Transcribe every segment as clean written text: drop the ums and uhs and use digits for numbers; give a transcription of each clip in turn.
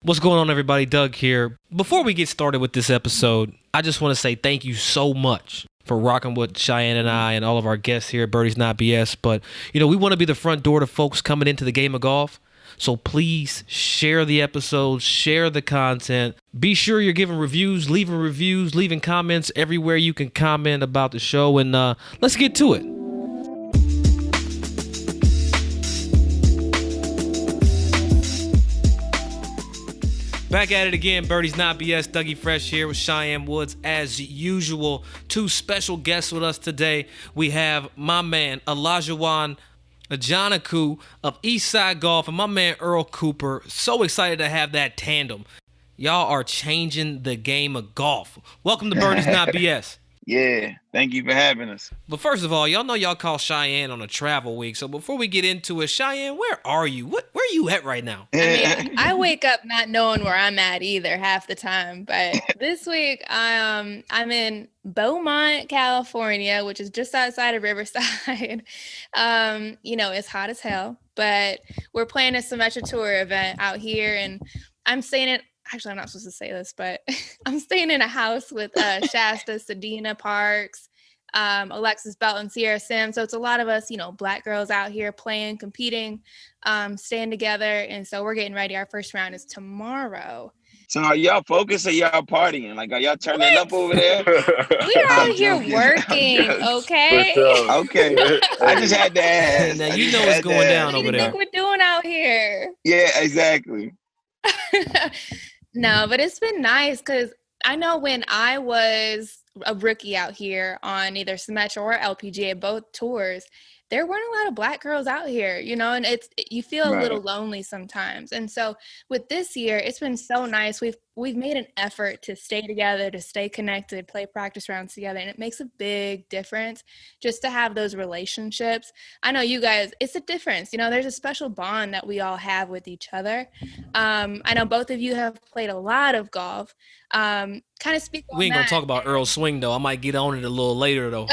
What's going on, everybody? Doug here. Before we get started with this episode, I just want to say thank you so much for rocking with Cheyenne and I and all of our guests here at Birdie's Not BS. But, we want to be the front door to folks coming into the game of golf. So please share the episodes, share the content. Be sure you're giving reviews, leaving comments everywhere you can comment about the show. And let's get to it. Back at it again, Birdie's Not BS. Dougie Fresh here with Cheyenne Woods as usual. Two special guests with us today. We have my man Olajuwon Ajanaku of Eastside Golf and my man Earl Cooper. So excited to have that tandem. Y'all are changing the game of golf. Welcome to Birdie's Not BS. Yeah, thank you for having us. But first of all, y'all know y'all call Cheyenne on a travel week. So before we get into it, Cheyenne, where are you? Where are you at right now? I mean, I wake up not knowing where I'm at either half the time. But this week, I'm in Beaumont, California, which is just outside of Riverside. It's hot as hell, but we're playing a semester tour event out here, and I'm staying in. Actually, I'm not supposed to say this, but I'm staying in a house with Shasta, Sedina Parks, Alexis Belt, and Sierra Sim. So it's a lot of us, Black girls out here playing, competing, staying together. And so we're getting ready. Our first round is tomorrow. So are y'all focused or y'all partying? Like, are y'all turning up over there? We're out here working, okay? Okay. I just had to ask. Now, you know what's going down over there. What do you think we're doing out here? Yeah, exactly. No, but it's been nice because I know when I was a rookie out here on either Symetra or LPGA, both tours, there weren't a lot of Black girls out here, and you feel a little lonely sometimes. And so with this year, it's been so nice. We've made an effort to stay together, to stay connected, play practice rounds together, and it makes a big difference just to have those relationships. I know you guys, it's a difference. There's a special bond that we all have with each other. I know both of you have played a lot of golf. Kind of speak on We ain't that. gonna talk about Earl's swing though. I might get on it a little later though.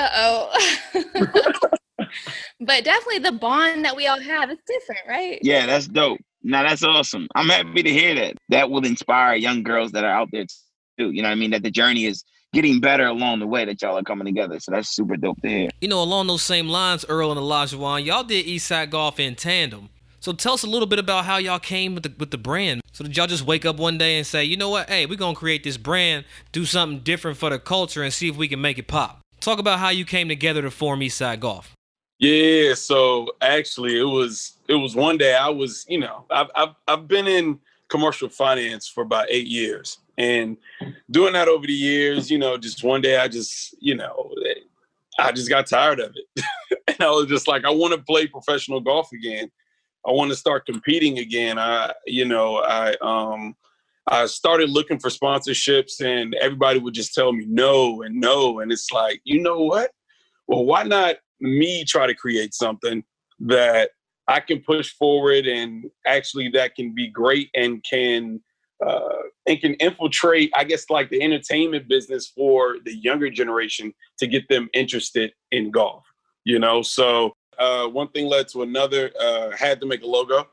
But definitely the bond that we all have is different, right? Yeah, that's dope. Now that's awesome. I'm happy to hear that. That will inspire young girls that are out there too. You know what I mean? That the journey is getting better along the way that y'all are coming together. So that's super dope to hear. Along those same lines, Earl and Olajuwon, y'all did Eastside Golf in tandem. So tell us a little bit about how y'all came with the brand. So did y'all just wake up one day and say, you know what? Hey, we're going to create this brand, do something different for the culture and see if we can make it pop. Talk about how you came together to form Eastside Golf. Yeah, so actually it was one day I was, I've been in commercial finance for about 8 years, and doing that over the years, just one day I just got tired of it. And I was just like, I want to play professional golf again. I want to start competing again. I started looking for sponsorships and everybody would just tell me no and no. And it's like, you know what? Well, why not me try to create something that I can push forward and actually that can be great and can infiltrate, I guess, like the entertainment business for the younger generation to get them interested in golf, So one thing led to another. Had to make a logo.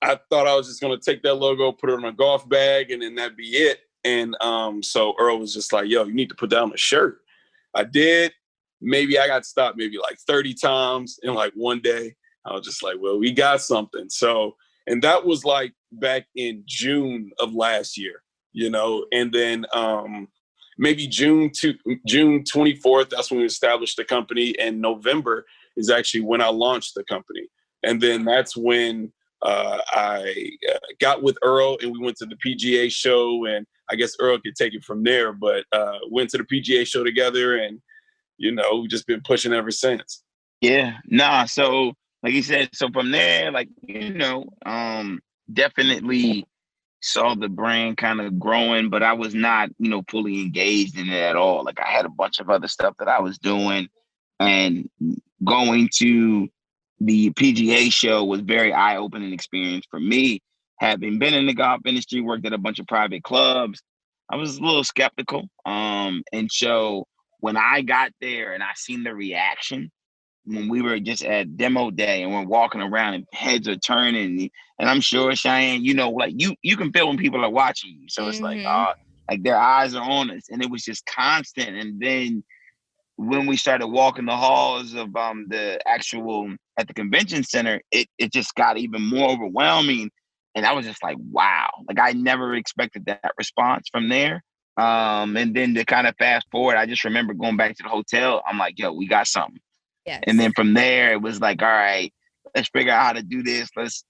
I thought I was just going to take that logo, put it on a golf bag, and then that'd be it. And so Earl was just like, yo, you need to put that on a shirt. I did. Maybe I got stopped maybe like 30 times in like one day. I was just like, well, we got something. So, and that was like back in June of last year, and then maybe June 24th, that's when we established the company. And November is actually when I launched the company. And then that's when I got with Earl and we went to the PGA show, and I guess Earl could take it from there, but went to the PGA show together and, we've just been pushing ever since. Yeah, so like you said, so from there, definitely saw the brand kind of growing, but I was not, fully engaged in it at all. Like I had a bunch of other stuff that I was doing, and going to the PGA show was very eye-opening experience for me. Having been in the golf industry, worked at a bunch of private clubs, I was a little skeptical. And so when I got there and I seen the reaction when we were just at demo day and we're walking around and heads are turning, and I'm sure Cheyenne, like you can feel when people are watching you. So it's like their eyes are on us, and it was just constant. And then when we started walking the halls of the actual at the convention center, it just got even more overwhelming. And I was just like, wow, like I never expected that response from there. And then to kind of fast forward, I just remember going back to the hotel. I'm like, yo, we got something. Yes. And then from there, it was like, all right, let's figure out how to do this. Let's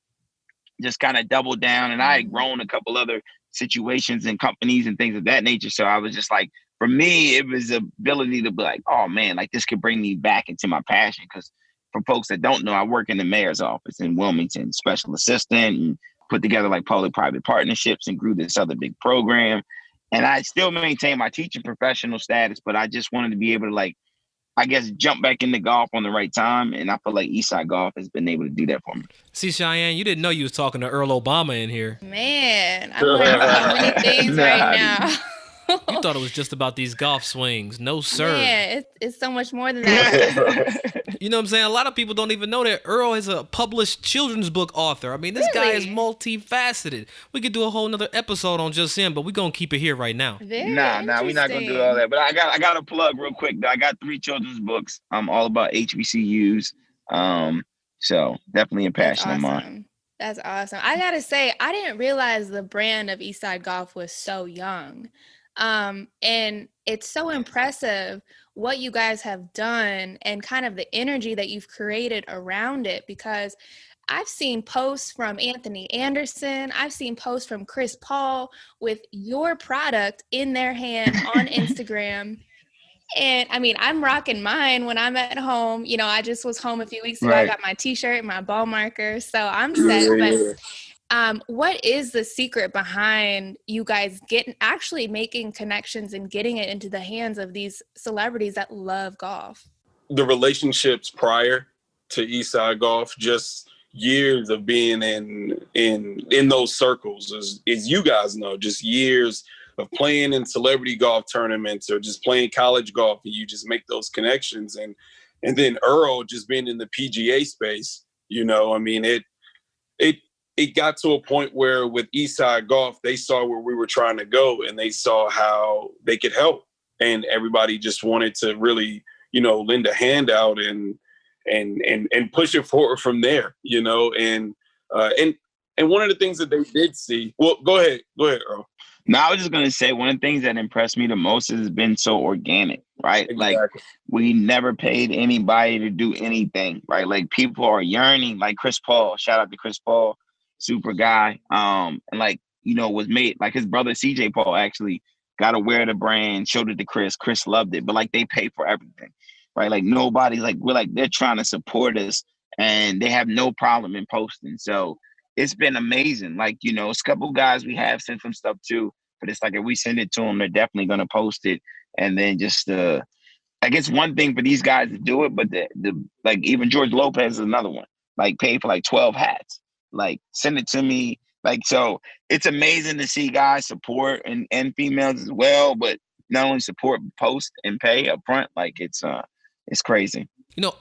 just kind of double down. And I had grown a couple other situations and companies and things of that nature. So I was just like, for me, it was the ability to be like, oh man, like this could bring me back into my passion. Because for folks that don't know, I work in the mayor's office in Wilmington, special assistant, and put together like public-private partnerships and grew this other big program. And I still maintain my teaching professional status, but I just wanted to be able to like, I guess, jump back into golf on the right time. And I feel like Eastside Golf has been able to do that for me. See, Cheyenne, you didn't know you was talking to Earl Obama in here. Man, I'm learning so many things right now. You thought it was just about these golf swings. No, sir. Yeah, it's so much more than that. You know what I'm saying? A lot of people don't even know that Earl is a published children's book author. I mean, this guy is multifaceted. We could do a whole nother episode on just him, but we're going to keep it here right now. Nah, we're not going to do all that. But I got to plug real quick. I got 3 children's books. I'm all about HBCUs. So definitely a passion of mine. That's awesome. I got to say, I didn't realize the brand of Eastside Golf was so young. And it's so impressive what you guys have done and kind of the energy that you've created around it, because I've seen posts from Anthony Anderson. I've seen posts from Chris Paul with your product in their hand on Instagram. And I mean, I'm rocking mine when I'm at home. I just was home a few weeks ago. Right. I got my t-shirt and my ball marker, so I'm set. But what is the secret behind you guys actually making connections and getting it into the hands of these celebrities that love golf? The relationships prior to Eastside Golf, just years of being in those circles, as you guys know, just years of playing in celebrity golf tournaments or just playing college golf, and you just make those connections. And then Earl just being in the PGA space, I mean, it got to a point where with Eastside Golf, they saw where we were trying to go and they saw how they could help. And everybody just wanted to really, lend a hand out and push it forward from there, and one of the things that they did see, well, go ahead, Earl. No, I was just going to say, one of the things that impressed me the most has been so organic, right? Exactly. Like, we never paid anybody to do anything, right? Like, people are yearning, like Chris Paul, shout out to Chris Paul, super guy. And like, was made, like his brother CJ Paul actually got aware of the brand, showed it to Chris. Chris loved it, but like they pay for everything, right? Like nobody's like, we're like, they're trying to support us and they have no problem in posting. So it's been amazing. Like, it's a couple guys we have sent some stuff too, but it's like if we send it to them, they're definitely going to post it. And then just, like it's one thing for these guys to do it, but the like even George Lopez is another one, like paid for like 12 hats, like send it to me. Like, so it's amazing to see guys support and females as well, but not only support, post and pay up front. Like it's crazy.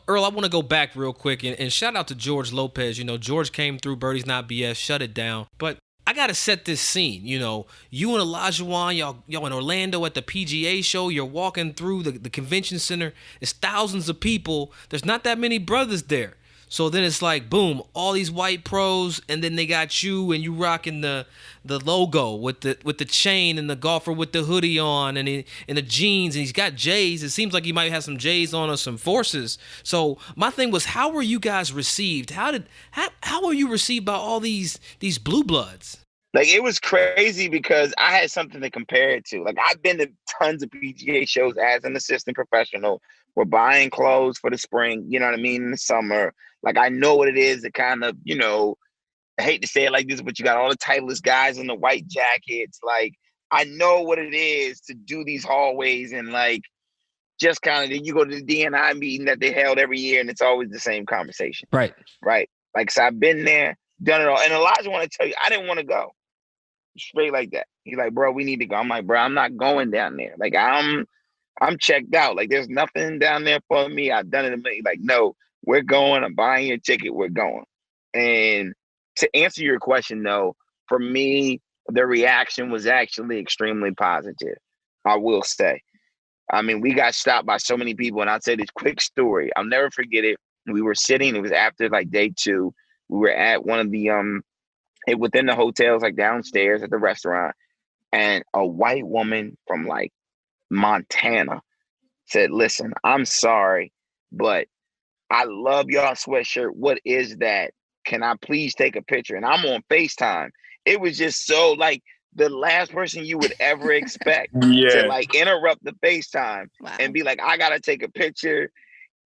Earl, I want to go back real quick and shout out to George Lopez. George came through Birdie's Not BS, shut it down. But I got to set this scene. You and Olajuwon, y'all in Orlando at the PGA show. You're walking through the convention center. It's thousands of people. There's not that many brothers there. So then it's like, boom, all these white pros, and then they got you, and you rocking the logo with the chain and the golfer with the hoodie on and the jeans, and he's got J's. It seems like he might have some J's on or some Forces. So my thing was, how were you guys received? How were you received by all these blue bloods? Like, it was crazy because I had something to compare it to. Like, I've been to tons of PGA shows as an assistant professional. We're buying clothes for the spring, you know what I mean, in the summer. Like, I know what it is to kind of, I hate to say it like this, but you got all the Titleist guys in the white jackets. Like, I know what it is to do these hallways and, like, just kind of, you go to the D&I meeting that they held every year and it's always the same conversation. Right. Like, so I've been there, done it all. And Elijah want to tell you, I didn't want to go. Straight like that. He's like, bro, we need to go. I'm like, bro, I'm not going down there. Like, I'm I'm checked out. Like, there's nothing down there for me. I've done it a million. Like, no, we're going. I'm buying your ticket. We're going. And to answer your question, though, for me, the reaction was actually extremely positive, I will say. I mean, we got stopped by so many people. And I'll tell you this quick story. I'll never forget it. We were sitting, it was after like day 2. We were at one of the within the hotels, like downstairs at the restaurant, and a white woman from like Montana said, "Listen, I'm sorry, but I love y'all sweatshirt. What is that? Can I please take a picture?" And I'm on FaceTime. It was just so like the last person you would ever expect to Yeah. like interrupt the FaceTime Wow. and be like, "I gotta take a picture."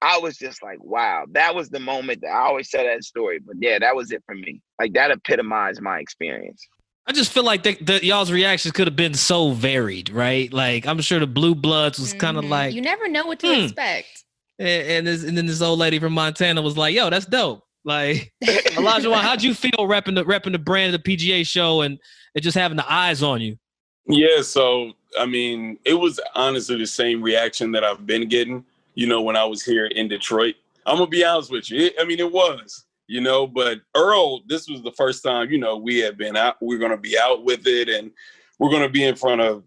I was just like, wow, that was the moment that I always tell that story. But yeah, that was it for me. Like, that epitomized my experience. I just feel like y'all's reactions could have been so varied, right? Like, I'm sure the Blue Bloods was kind of like, you never know what to expect. and then this old lady from Montana was like, "Yo, that's dope." Like, Olajuwon, how'd you feel repping the brand of the PGA show and just having the eyes on you? Yeah, so I mean, it was honestly the same reaction that I've been getting, when I was here in Detroit. I'm gonna be honest with you. It was, but Earl, this was the first time, we had been out. We're gonna be out with it, and we're gonna be in front of,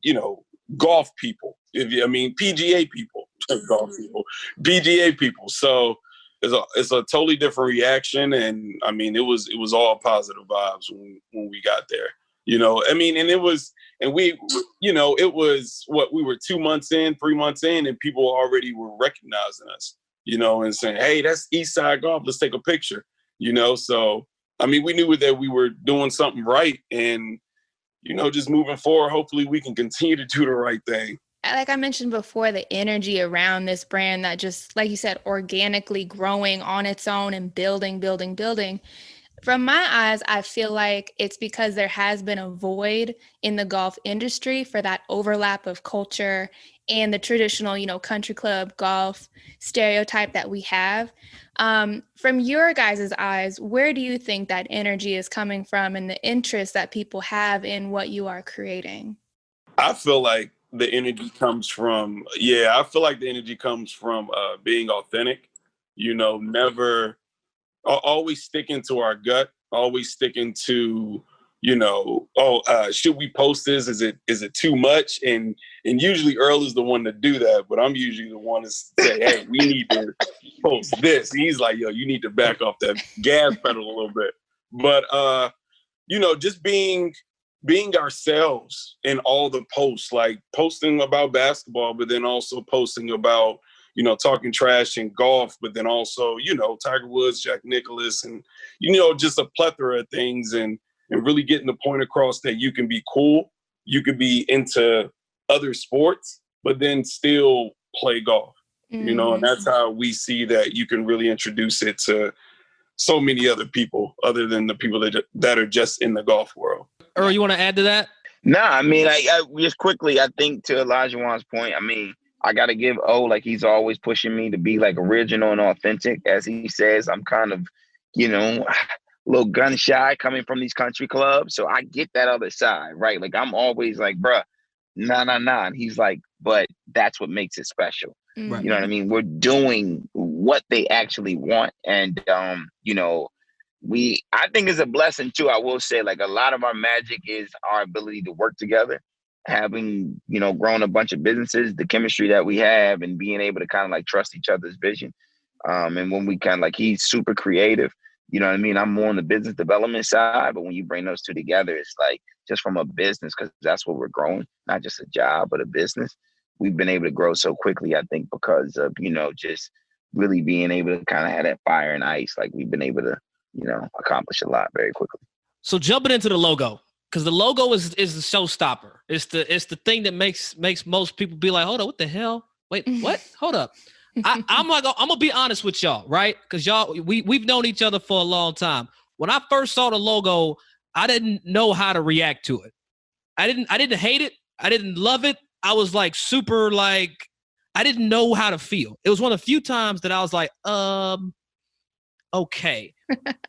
golf people. PGA people, golf people, PGA people. So it's a totally different reaction, and I mean, it was all positive vibes when we got there. And it was. And we, it was what we were 2 months in, 3 months in, and people already were recognizing us, and saying, "Hey, that's Eastside Golf. Let's take a picture." So I mean, we knew that we were doing something right, and just moving forward, hopefully we can continue to do the right thing. Like I mentioned before, the energy around this brand that just, like you said, organically growing on its own and building. From my eyes, I feel like it's because there has been a void in the golf industry for that overlap of culture and the traditional, country club golf stereotype that we have. From your guys' eyes, where do you think that energy is coming from and the interest that people have in what you are creating? I feel like the energy comes from, being authentic, never always sticking to our gut, always sticking to, should we post this? Is it too much? And usually Earl is the one to do that, but I'm usually the one to say, "Hey, we need to post this." And he's like, "Yo, you need to back off that gas pedal a little bit." But just being ourselves in all the posts, like posting about basketball, but then also posting about talking trash in golf, but then also, Tiger Woods, Jack Nicklaus, and, just a plethora of things, and really getting the point across that you can be cool, you could be into other sports, but then still play golf, and that's how we see that you can really introduce it to so many other people other than the people that are just in the golf world. Earl, you want to add to that? Nah, I mean, I just quickly, I think to Olajuwon's point, I mean, I got to give like he's always pushing me to be like original and authentic. As he says, I'm kind of, a little gun shy coming from these country clubs. So I get that other side, right? Like, I'm always like, bruh, nah. And he's like, but that's what makes it special. Right. You know what I mean? We're doing what they actually want. And, I think it's a blessing too. I will say, like, a lot of our magic is our ability to work together, having, grown a bunch of businesses, the chemistry that we have, and being able to kind of like trust each other's vision. And when we kind of like, he's super creative, you know what I mean? I'm more on the business development side, but when you bring those two together, it's like just from a business, because that's what we're growing, not just a job, but a business. We've been able to grow so quickly, I think, because of, just really being able to kind of have that fire and ice. Like, we've been able to, accomplish a lot very quickly. So jumping into the logo, because the logo is the showstopper. It's the thing that makes most people be like, "Hold on, what the hell? Wait, what? Hold up." I'm gonna be honest with y'all, right? Because we've known each other for a long time. When I first saw the logo, I didn't know how to react to it. I didn't hate it. I didn't love it. I was like super like, I didn't know how to feel. It was one of the few times that I was like, okay.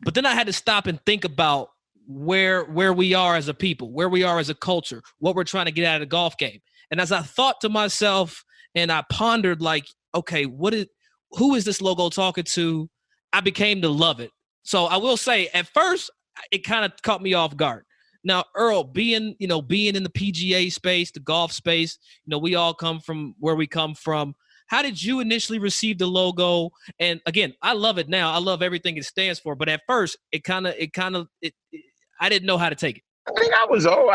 But then I had to stop and think about where we are as a people, where we are as a culture, what we're trying to get out of the golf game. And as I thought to myself and I pondered, like, okay, who is this logo talking to? I became to love it. So I will say, at first, it kind of caught me off guard. Now, Earl, being in the PGA space, the golf space, we all come from where we come from. How did you initially receive the logo? And again, I love it now. I love everything it stands for. But at first, I didn't know how to take it. I think I was old.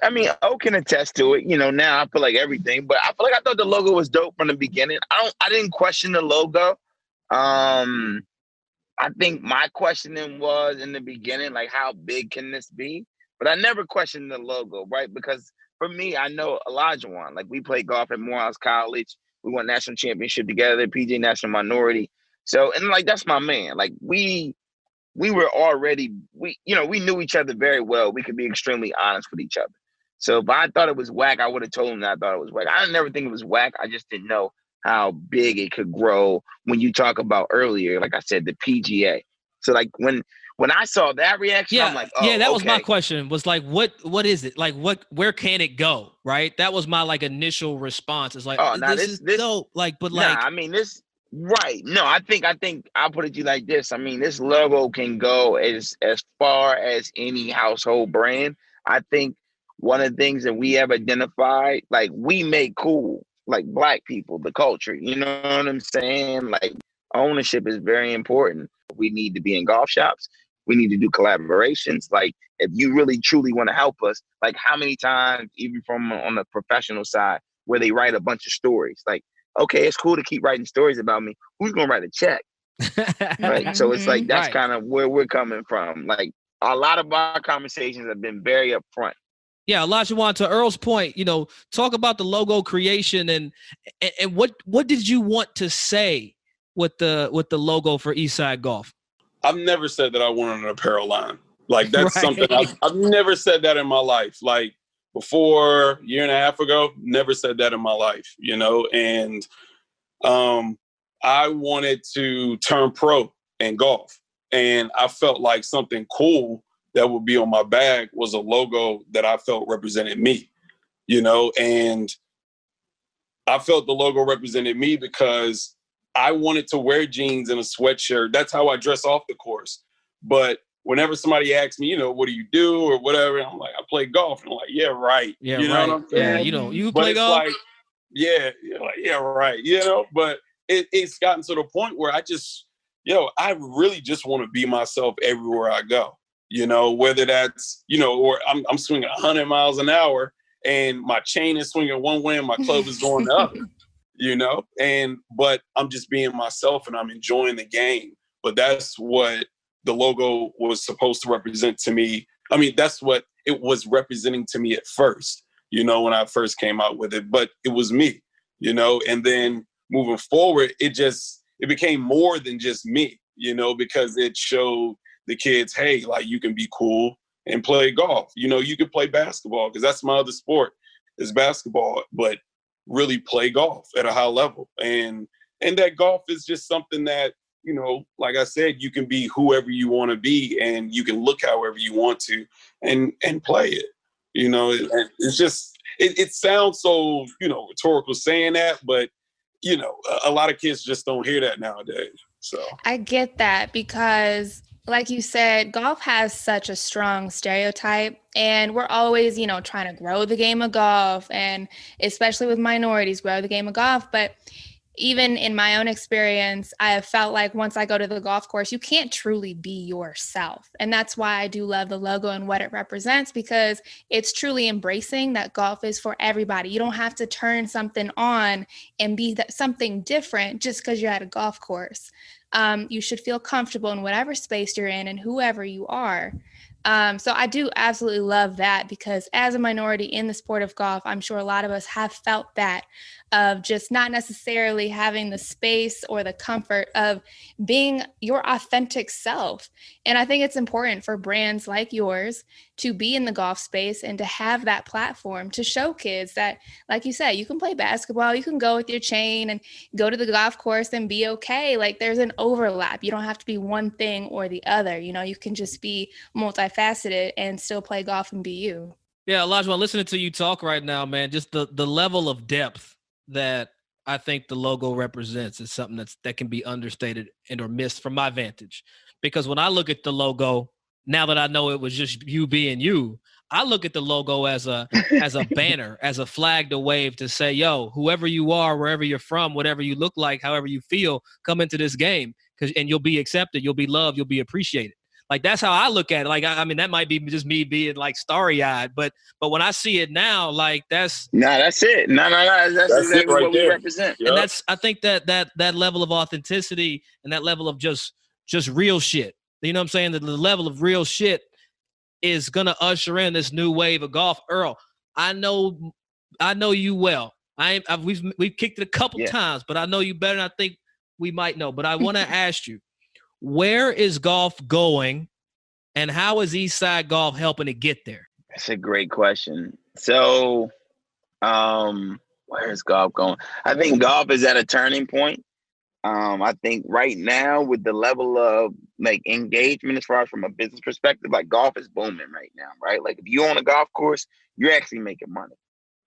I mean, O can attest to it. Now I feel like everything, but I feel like I thought the logo was dope from the beginning. I didn't question the logo. I think my questioning was in the beginning, like, how big can this be? But I never questioned the logo, right? Because for me, I know Olajuwon. Like, we played golf at Morehouse College. We won national championship together, PJ National Minority. So, and like, that's my man. Like, we were already, we knew each other very well. We could be extremely honest with each other. So if I thought it was whack, I would have told him that I thought it was whack. I never think it was whack. I just didn't know how big it could grow when you talk about earlier, like I said, the PGA. So like when I saw that reaction, I'm like, oh, that was my question. Was like, what is it? Like, where can it go? Right. That was my like initial response. It's like, this is dope. Like, but like, I mean, this. Right. No, I think I'll put it to you like this. I mean, this logo can go as far as any household brand. I think one of the things that we have identified, like, we make cool, like, Black people, the culture. You know what I'm saying? Like, ownership is very important. We need to be in golf shops. We need to do collaborations. Like, if you really truly want to help us, like, how many times, even from on the professional side, where they write a bunch of stories, like, okay, it's cool to keep writing stories about me. Who's going to write a check? Right. So it's like, that's kind of where we're coming from. Like, a lot of our conversations have been very upfront. Yeah, Olajuwon, to Earl's point, talk about the logo creation and what did you want to say with the logo for Eastside Golf? I've never said that I wanted an apparel line. Like, that's right. something I've never said that in my life. Like, before a year and a half ago, never said that in my life, and I wanted to turn pro in golf. And I felt like something cool that would be on my bag was a logo that I felt represented me, and I felt the logo represented me because I wanted to wear jeans and a sweatshirt. That's how I dress off the course. But whenever somebody asks me, what do you do or whatever, I'm like, I play golf. And I'm like, yeah, right. Yeah, you know right. what I'm saying? Yeah, you but play it's golf? like, yeah, like, yeah, right. But it's gotten to the point where I really just want to be myself everywhere I go, whether that's, or I'm swinging 100 miles an hour and my chain is swinging one way and my club is going the other, but I'm just being myself and I'm enjoying the game. But that's what the logo was supposed to represent to me. I mean, that's what it was representing to me at first, when I first came out with it, but it was me, and then moving forward, it became more than just me, because it showed the kids, hey, like, you can be cool and play golf. You can play basketball, because that's my other sport is basketball, but really play golf at a high level. And that golf is just something that, like I said, you can be whoever you want to be and you can look however you want to and play it. It's just, it sounds so, rhetorical saying that, but, a lot of kids just don't hear that nowadays. So I get that because, like you said, golf has such a strong stereotype, and we're always, trying to grow the game of golf, and especially with minorities, grow the game of golf. But even in my own experience, I have felt like once I go to the golf course, you can't truly be yourself. And that's why I do love the logo and what it represents, because it's truly embracing that golf is for everybody. You don't have to turn something on and be something different just because you're at a golf course. You should feel comfortable in whatever space you're in and whoever you are. So I do absolutely love that, because as a minority in the sport of golf, I'm sure a lot of us have felt that, of just not necessarily having the space or the comfort of being your authentic self. And I think it's important for brands like yours to be in the golf space and to have that platform to show kids that, like you said, you can play basketball, you can go with your chain and go to the golf course and be okay. Like there's an overlap. You don't have to be one thing or the other. You know, you can just be multifaceted and still play golf and be you. Yeah, Olajuwon, listening to you talk right now, man, just the level of depth that I think the logo represents is something that can be understated and or missed from my vantage. Because when I look at the logo, now that I know it was just you being you, I look at the logo as a banner, as a flag to wave to say, yo, whoever you are, wherever you're from, whatever you look like, however you feel, come into this game and you'll be accepted, you'll be loved, you'll be appreciated. Like that's how I look at it. Like I mean, that might be just me being like starry-eyed, but when I see it now, like that's it. No. That's exactly right what there. we represent. And that's, I think that level of authenticity and that level of just real shit. You know what I'm saying? The level of real shit is gonna usher in this new wave of golf. Earl, I know you well. We've kicked it a couple times, but I know you better than I think we might know. But I want to ask you, where is golf going, and how is Eastside Golf helping to get there? That's a great question. So, where is golf going? I think golf is at a turning point. I think right now with the level of like engagement as far as from a business perspective, like golf is booming right now, right? Like if you own a golf course, you're actually making money,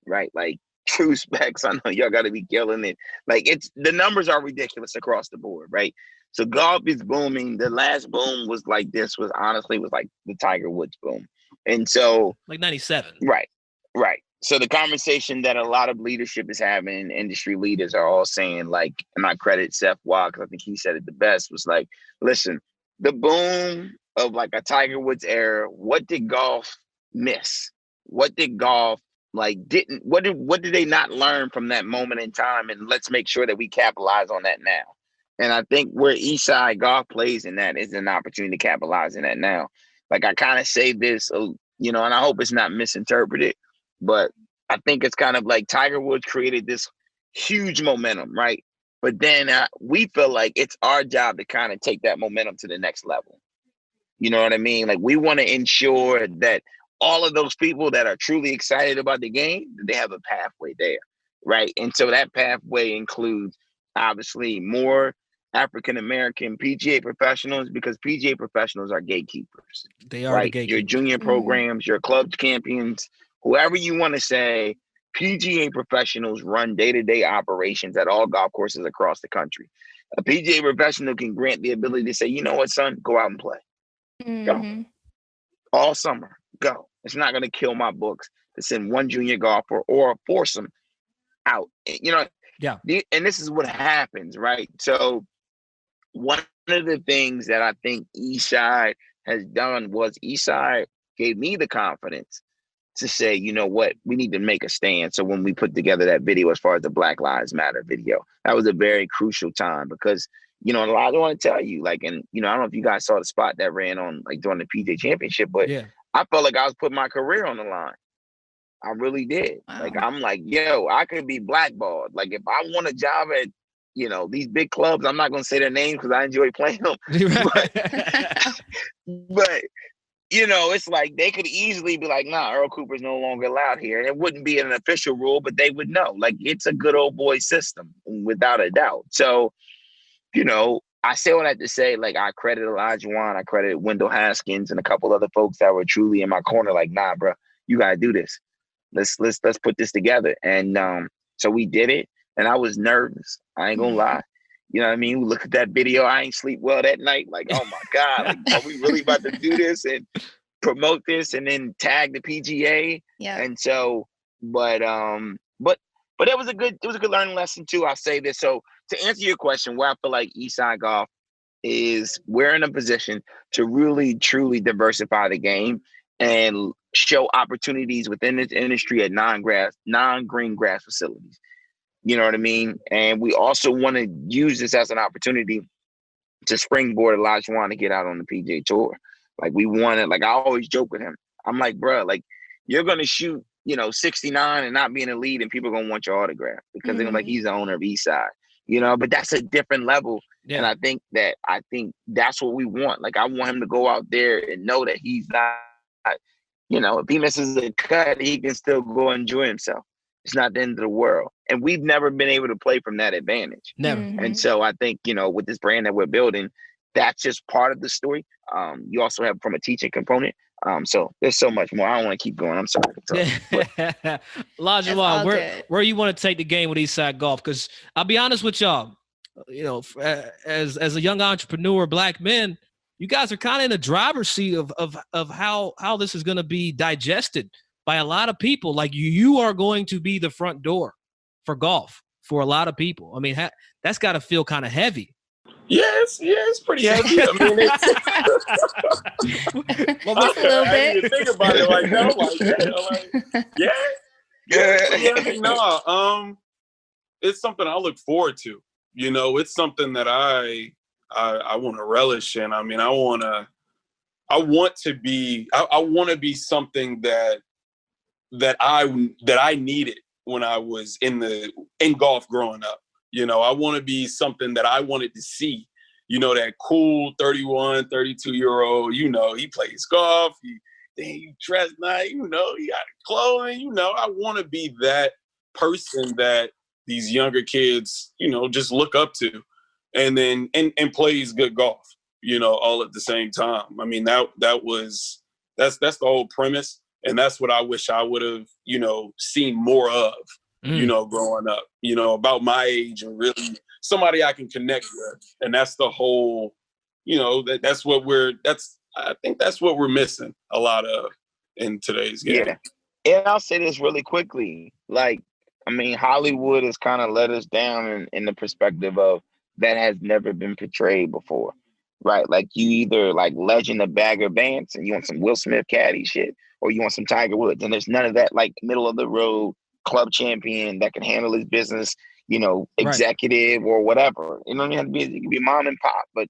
right? Like true specs, I know y'all got to be killing it. Like the numbers are ridiculous across the board, right? So golf is booming. The last boom was like this was like the Tiger Woods boom. And so like 97. Right. So the conversation that a lot of leadership is having, industry leaders are all saying, like, and I credit Seth Waugh, because I think he said it the best, was like, listen, the boom of like a Tiger Woods era, what did golf miss? What did golf what did they not learn from that moment in time? And let's make sure that we capitalize on that now. And I think where Eastside Golf plays in that is an opportunity to capitalize in that now. Like I kind of say this, and I hope it's not misinterpreted, but I think it's kind of like Tiger Woods created this huge momentum, right? But then we feel like it's our job to kind of take that momentum to the next level. You know what I mean? Like we want to ensure that all of those people that are truly excited about the game, they have a pathway there, right? And so that pathway includes obviously more African-American PGA professionals, because PGA professionals are gatekeepers. They are right? the gatekeepers. Your junior programs, your club champions, whoever you want to say, PGA professionals run day-to-day operations at all golf courses across the country. A PGA professional can grant the ability to say, you know what, son, go out and play. Go. All summer, go. It's not going to kill my books to send one junior golfer or a foursome out. Yeah. And this is what happens, right? So one of the things that I think Eastside has done was Eastside gave me the confidence to say, you know what, we need to make a stand. So when we put together that video, as far as the Black Lives Matter video, that was a very crucial time because, and a lot I want to tell you, like, and, I don't know if you guys saw the spot that ran on, like, during the PGA Championship, but I felt like I was putting my career on the line. I really did. Wow. Like, I'm like, yo, I could be blackballed. Like, if I want a job at, these big clubs, I'm not going to say their names because I enjoy playing them. But it's like they could easily be like, nah, Earl Cooper's no longer allowed here. And it wouldn't be an official rule, but they would know. Like, it's a good old boy system, without a doubt. So, I say all that to say, like, I credit Olajuwon, I credit Wendell Haskins and a couple other folks that were truly in my corner, like, nah, bro, you got to do this. Let's put this together. And so we did it. And I was nervous. I ain't gonna lie. You know what I mean? We look at that video. I ain't sleep well that night. Like, oh my God, like, are we really about to do this and promote this and then tag the PGA? Yeah. And so, but it was a good learning lesson too. I'll say this. So to answer your question, where I feel like Eastside Golf is, we're in a position to really, truly diversify the game and show opportunities within this industry at non-green grass facilities. You know what I mean? And we also want to use this as an opportunity to springboard Olajuwon to get out on the PGA Tour. Like, we want it. Like, I always joke with him. I'm like, bro, like, you're going to shoot, 69 and not be in the lead, and people are going to want your autograph because they're going to be like, he's the owner of Eastside, but that's a different level. Yeah. And I think that's what we want. Like, I want him to go out there and know that he's not if he misses a cut, he can still go enjoy himself. It's not the end of the world. And we've never been able to play from that advantage. Never. And so I think, with this brand that we're building, that's just part of the story. You also have from a teaching component. So there's so much more. I don't want to keep going. I'm sorry. Olajuwon, where you want to take the game with Eastside Golf? Because I'll be honest with y'all, as a young entrepreneur, black men, you guys are kind of in the driver's seat of how this is going to be digested by a lot of people. Like you are going to be the front door for golf for a lot of people. I mean, that's got to feel kind of heavy. It's pretty heavy. I mean, a little bit. I didn't think about it like that. No, it's something I look forward to. It's something that I want to relish in. I mean, I want to be something that I needed when I was in golf growing up. I want to be something that I wanted to see, that cool 31, 32-year-old, he plays golf. He dressed nice, he got clothing, I want to be that person that these younger kids, just look up to and then, and plays good golf, all at the same time. I mean, that's the whole premise. And that's what I wish I would have, seen more of. Growing up, about my age and really somebody I can connect with. And that's the whole, I think that's what we're missing a lot of in today's game. Yeah. And I'll say this really quickly. Hollywood has kind of let us down in the perspective of that has never been portrayed before, right? Like you either like legend of Bagger Vance and you want some Will Smith caddy shit, or you want some Tiger Woods. And there's none of that like middle of the road club champion that can handle his business, executive or whatever. It can be mom and pop, but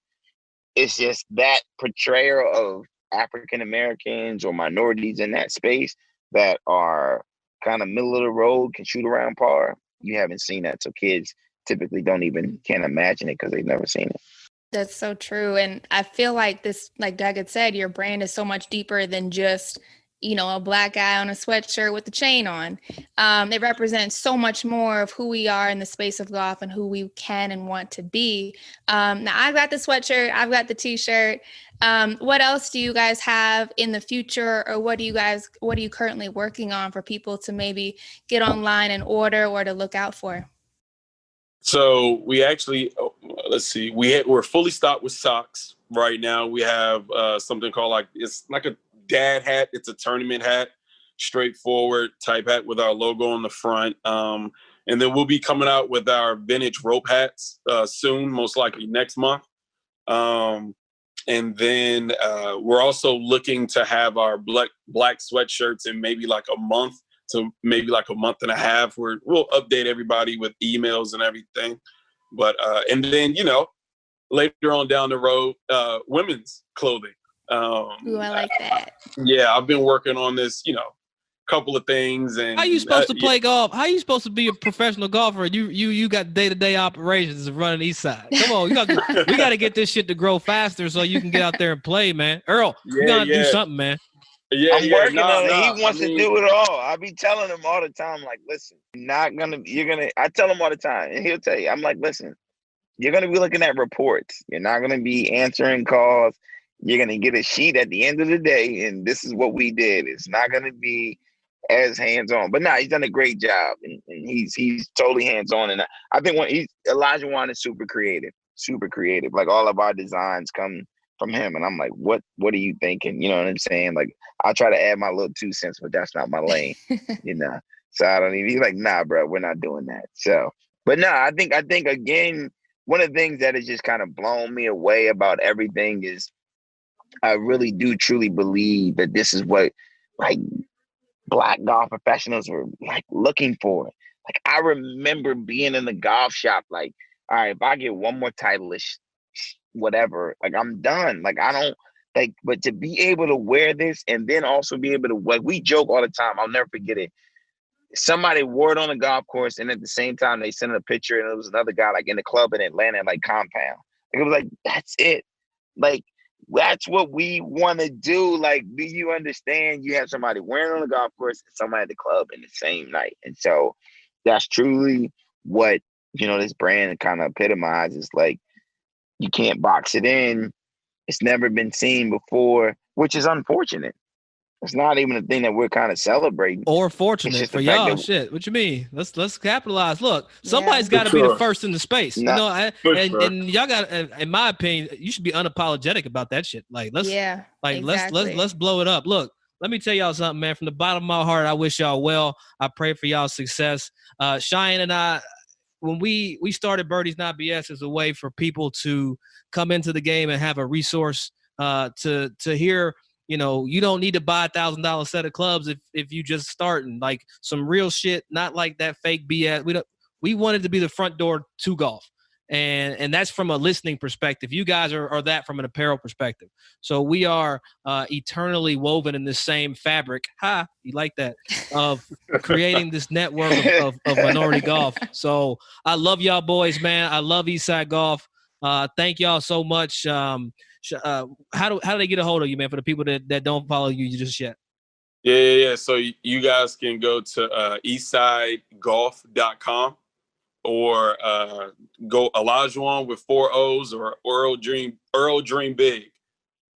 it's just that portrayal of African Americans or minorities in that space that are kind of middle of the road, can shoot around par. You haven't seen that, so kids typically can't imagine it because they've never seen it. That's so true. And I feel like this, like Doug had said, your brand is so much deeper than just a black guy on a sweatshirt with the chain on. It represents so much more of who we are in the space of golf and who we can and want to be. Now I've got the sweatshirt, I've got the t-shirt. What else do you guys have in the future, or what are you currently working on for people to maybe get online and order or to look out for? So we actually, we're fully stocked with socks right now. We have something called it's like a dad hat. It's a tournament hat, straightforward type hat with our logo on the front. And then we'll be coming out with our vintage rope hats soon, most likely next month. And then we're also looking to have our black sweatshirts in maybe like a month to maybe like a month and a half, where we'll update everybody with emails and everything. But and then, later on down the road, women's clothing. Ooh, I like that. Yeah, I've been working on this, couple of things. And how you supposed to play golf? How you supposed to be a professional golfer? You got day-to-day operations of running Eastside. Come on, we got to get this shit to grow faster so you can get out there and play, man. Earl, you got to do something, man. Yeah, I'm working on it. He wants to do it all. I be telling him all the time, like, listen, I tell him all the time, and he'll tell you, I'm like, listen, you're going to be looking at reports. You're not going to be answering calls. You're going to get a sheet at the end of the day, and this is what we did. It's not going to be as hands-on. But he's done a great job, and he's totally hands-on. And I think Olajuwon is super creative. Like, all of our designs come from him, and I'm like, what are you thinking? You know what I'm saying? Like, I'll try to add my little 2 cents, but that's not my lane, So I don't even, he's like, nah, bro, we're not doing that. So, but I think again, one of the things that has just kind of blown me away about everything is I really do truly believe that this is what like Black golf professionals were like looking for. Like, I remember being in the golf shop, like, all right, if I get one more title-ish, whatever, like, I'm done. Like, I don't like, but to be able to wear this and then also be able to, like, we joke all the time, I'll never forget it. Somebody wore it on the golf course, and at the same time they sent a picture, and it was another guy like in the club in Atlanta, like Compound. Like, it was like, that's it. Like, that's what we want to do. Like, do you understand? You have somebody wearing on the golf course and somebody at the club in the same night. And so that's truly what, this brand kind of epitomizes. Like, you can't box it in. It's never been seen before, which is unfortunate. It's not even a thing that we're kind of celebrating. Or fortunate for y'all. Shit, what you mean? Let's capitalize. Look, somebody's got to be the first in the space. And y'all got, in my opinion, you should be unapologetic about that shit. Like, let's blow it up. Look, let me tell y'all something, man. From the bottom of my heart, I wish y'all well. I pray for y'all's success. Cheyenne and I, when we started Birdies Not BS as a way for people to come into the game and have a resource to hear. You don't need to buy $1,000 set of clubs if you just starting, like some real shit, not like that fake BS. We wanted to be the front door to golf. And that's from a listening perspective. You guys are that from an apparel perspective. So we are eternally woven in this same fabric. You like that? Of creating this network of minority golf. So I love y'all boys, man. I love Eastside Golf. Thank y'all so much. How do they get a hold of you, man, for the people that don't follow you just yet? Yeah. So you guys can go to eastsidegolf.com or go Olajuwon with 4 O's or Earl Dream Big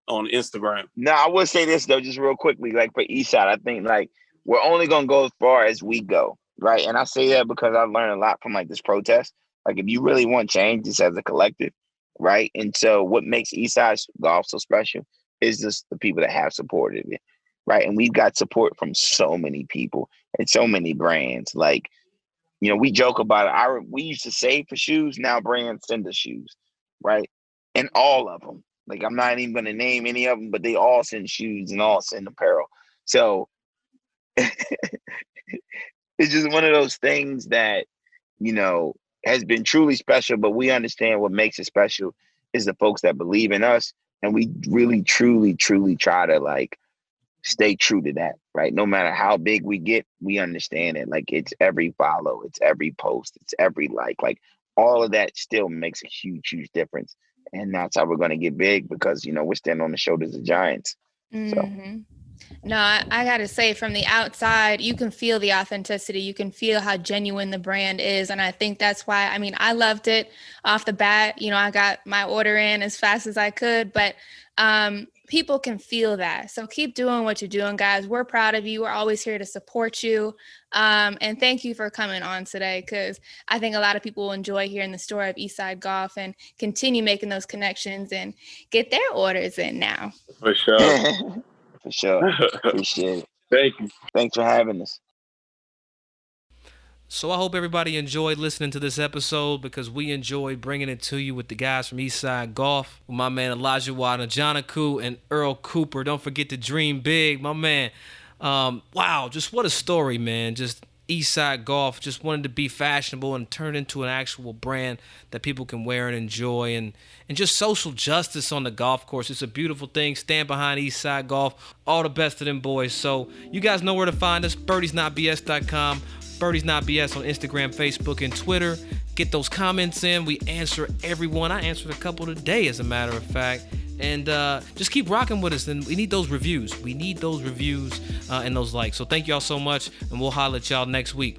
on Instagram. No, I will say this though, just real quickly, like for Eastside, I think like we're only gonna go as far as we go, right? And I say that because I learned a lot from like this protest. Like if you really want change, just as a collective, right? And so what makes Eastside Golf so special is just the people that have supported it, right? And we've got support from so many people and so many brands. Like, we joke about it. We used to save for shoes. Now brands send us shoes, right? And all of them. Like, I'm not even going to name any of them, but they all send shoes and all send apparel. So it's just one of those things that, has been truly special, but we understand what makes it special is the folks that believe in us. And we really, truly, truly try to like stay true to that, right? No matter how big we get, we understand it. Like it's every follow, it's every post, it's every like all of that still makes a huge, huge difference. And that's how we're going to get big because, we're standing on the shoulders of giants. Mm-hmm. No, I got to say from the outside, you can feel the authenticity. You can feel how genuine the brand is. And I think that's why, I loved it off the bat. I got my order in as fast as I could, but people can feel that. So keep doing what you're doing, guys. We're proud of you. We're always here to support you. And thank you for coming on today, because I think a lot of people will enjoy hearing the story of Eastside Golf and continue making those connections and get their orders in now. For sure. For sure. Appreciate it. Thank you. Thanks for having us. So I hope everybody enjoyed listening to this episode because we enjoyed bringing it to you with the guys from Eastside Golf, with my man Olajuwon, Ajanaku, and Earl Cooper. Don't forget to dream big, my man. Wow, just what a story, man. Just Eastside Golf just wanted to be fashionable and turn into an actual brand that people can wear and enjoy, and just social justice on the golf course. It's a beautiful thing. Stand behind Eastside Golf. All the best to them boys. So you guys know where to find us. birdiesnotbs.com. Birdies Not BS on Instagram, Facebook, and Twitter. Get those comments in. We answer everyone. I answered a couple today, as a matter of fact. And just keep rocking with us. And we need those reviews. We need those reviews and those likes. So thank y'all so much. And we'll holler at y'all next week.